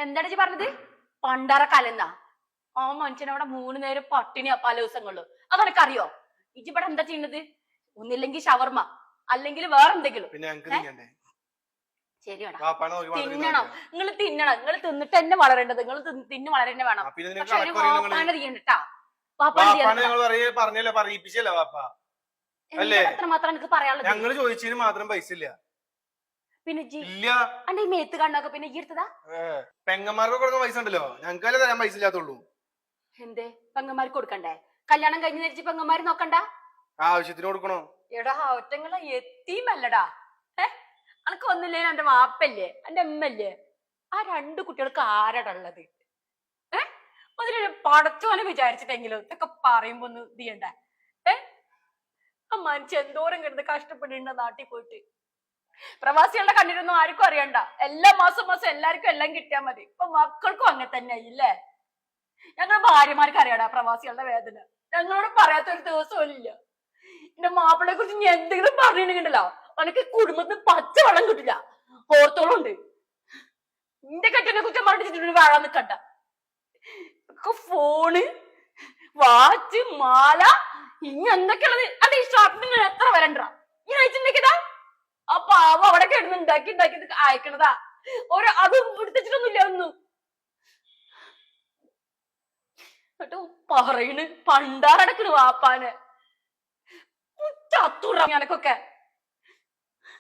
എന്താണ് ഇജ്ജ് പറഞ്ഞത്? പണ്ടാറ കലന്നാ? ആ മനുഷ്യനവിടെ 3 നേരം പട്ടിണിയാ പല ദിവസങ്ങളില്. അതെനക്കറിയോ? ഇജ്ജ് ഇവിടെ എന്താ ചെയ്യുന്നത്? ഒന്നില്ലെങ്കിൽ ഷവർമ്മ, അല്ലെങ്കിൽ വേറെന്തെങ്കിലും. ശരിയാടാ, തിന്നണം. നിങ്ങൾ തിന്നണം. നിങ്ങൾ തിന്നിട്ട് തന്നെ വളരേണ്ടത്. നിങ്ങൾ തിന്ന് വളരേണ്ട വേണം. പക്ഷെ ഒരു വാപ്പാനെ ചെയ്യണ്ടാ. എത്രമാത്രം എനിക്ക് പറയാനുള്ളത്? ഞങ്ങള് ചോദിച്ചതിന് മാത്രം പൈസ ഇല്ല. പിന്നെ അന്റെ ഈ മേത്ത് കണ്ണൊക്കെ പിന്നെ ഈ എടുത്തതാ? പെങ്ങന്മാർക്ക് കൊടുക്കാൻ പൈസ ഉണ്ടല്ലോ, ഞങ്ങൾക്കല്ലേ തരാൻ പൈസ ഇല്ലാത്തുള്ളൂ. എന്തേ പെങ്ങന്മാർക്ക് കൊടുക്കണ്ടേ? കല്യാണം കഴിഞ്ഞ് ധരിച്ച് പെങ്ങന്മാര് നോക്കണ്ട? ആവശ്യത്തിന് കൊടുക്കണോ? എടാ ഒറ്റങ്ങളെ എത്തിയുമല്ലടാ. അനക്ക് ഒന്നില്ലേ എന്റെ വാപ്പല്ലേ എന്റെ അമ്മല്ലേ? ആ 2 കുട്ടികൾക്ക് ആരാടാ ഉള്ളത്? അതിന് പടച്ചോനെ വിചാരിച്ചിട്ടെങ്കിലും ഇതൊക്കെ പറയുമ്പോ ഒന്ന് ഇത് ചെയ്യണ്ടേ? ആ മനുഷ്യ എന്തോരം കിടന്ന് കഷ്ടപ്പെട്ടിട്ടുണ്ട് നാട്ടിൽ പോയിട്ട്. പ്രവാസികളുടെ കണ്ണീരൊന്നും ആർക്കും അറിയണ്ട. എല്ലാ മാസം എല്ലാവർക്കും എല്ലാം കിട്ടിയാൽ മതി. ഇപ്പൊ മക്കൾക്കും അങ്ങനെ തന്നെ ആയില്ലേ? ഞങ്ങളുടെ ഭാര്യമാർക്ക് അറിയാടാ പ്രവാസികളുടെ വേദന. ഞങ്ങളോട് പറയാത്തൊരു ദിവസവും ഇല്ല. എന്റെ മാപ്പിളെ കുറിച്ച് ഞാൻ എന്തെങ്കിലും പറഞ്ഞിട്ടുണ്ടല്ലോ, അവനക്ക് കുടുംബത്തിന് പച്ചവെള്ളം കിട്ടില്ല. ഓർത്തോളുണ്ട്. എന്റെ കെട്ടിനെ കുറ്റം പറഞ്ഞിട്ട് വാഴാൻ നിക്കണ്ട. ഫോണ്, വാച്ച്, മാല, ഇനി എന്തൊക്കെയുള്ളത് അത് ഈ ഷോപ്പിൽ എത്ര വരണ്ട ഈ അയച്ചിട്ടുണ്ടാക്കിയതാ? ആ പാവം അവിടെ കിടന്ന് ഉണ്ടാക്കി അയക്കണതാ. അത് എടുത്തിട്ടൊന്നുമില്ല ഒന്നും. എന്നിട്ട് പറയണ് പണ്ടാറടക്കണ് വാപ്പാന്. ചത്തുറ ഞാനൊക്കെ